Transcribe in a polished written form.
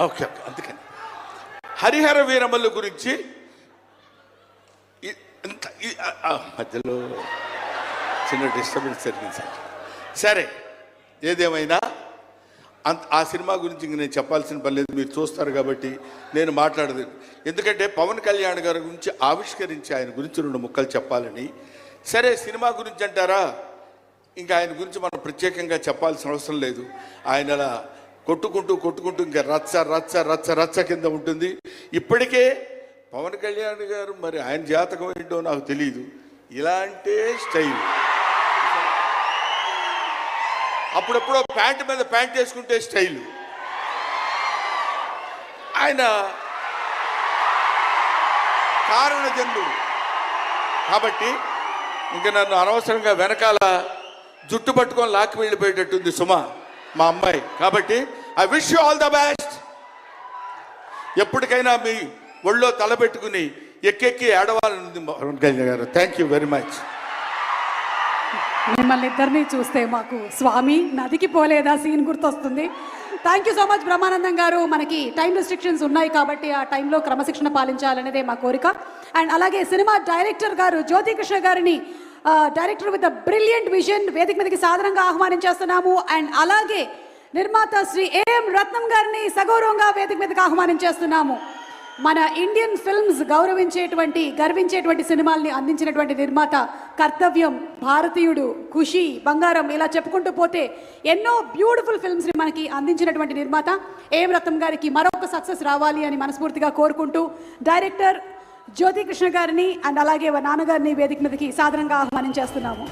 Okay okay, అందుకని హరిహర వీరమల్లు గురించి మధ్యలో చిన్న డిస్టర్బెన్స్ జరిగింది సార్. సరే, ఏదేమైనా ఆ సినిమా గురించి ఇంక నేను చెప్పాల్సిన పని లేదు, మీరు చూస్తారు కాబట్టి నేను మాట్లాడదు. ఎందుకంటే పవన్ కళ్యాణ్ గారి గురించి ఆవిష్కరించి ఆయన గురించి 2 ముక్కలు చెప్పాలని. సరే, సినిమా గురించి అంటారా, ఇంకా ఆయన గురించి మనం ప్రత్యేకంగా చెప్పాల్సిన అవసరం లేదు. ఆయన అలా కొట్టుకుంటూ ఇంకా రచ్చ రచ్చ రచ్చ రచ్చ కింద ఉంటుంది. ఇప్పటికే పవన్ కళ్యాణ్ గారు మరి ఆయన జాతకం ఏంటో నాకు తెలియదు, ఇలాంటి స్టైల్. అప్పుడప్పుడు ప్యాంటు మీద ప్యాంట్ వేసుకుంటే స్టైలు. ఆయన కారణజన్ముడు కాబట్టి ఇంక నన్ను అనవసరంగా వెనకాల జుట్టు పట్టుకొని లాక్కి వెళ్ళిపోయేటట్టుంది సుమా, మా అమ్మాయి. కాబట్టి I wish you all the best. ఎప్పటికైనా మీ ఒళ్ళో తలపెట్టుకుని ఎక్కెక్కి ఏడవాలని పవన్ కళ్యాణ్ గారు. Thank you very much. మిమ్మల్ని ఇద్దరిని చూస్తే మాకు స్వామి నదికి పోలేదా సీన్ గుర్తొస్తుంది. Thank you so much Brahmanandam గారు. మనకి టైం రెస్ట్రిక్షన్స్ ఉన్నాయి కాబట్టి ఆ టైంలో క్రమశిక్షణ పాలించాలనేదే మా కోరిక. అండ్ అలాగే సినిమా డైరెక్టర్ గారు జ్యోతి కృష్ణ గారిని, director with the brilliant vision, వేదిక మీదకి సాధారణంగా ఆహ్వానించేస్తున్నాము. అండ్ అలాగే నిర్మాత శ్రీ ఏఎం రత్నం గారిని సగౌరవంగా వేదిక మీదకి ఆహ్వానించేస్తున్నాము. మన ఇండియన్ ఫిల్మ్స్ గర్వించేటువంటి సినిమాల్ని అందించినటువంటి నిర్మాత, కర్తవ్యం, భారతీయుడు, ఖుషి, బంగారం, ఇలా చెప్పుకుంటూ పోతే ఎన్నో బ్యూటిఫుల్ ఫిల్మ్స్ని మనకి అందించినటువంటి నిర్మాత ఏఎం రత్నం గారికి మరొక సక్సెస్ రావాలి అని మనస్ఫూర్తిగా కోరుకుంటూ డైరెక్టర్ జ్యోతి కృష్ణ గారిని అండ్ అలాగే నాన్నగారిని వేదిక మీదకి సాధారణంగా ఆహ్వానించేస్తున్నాము.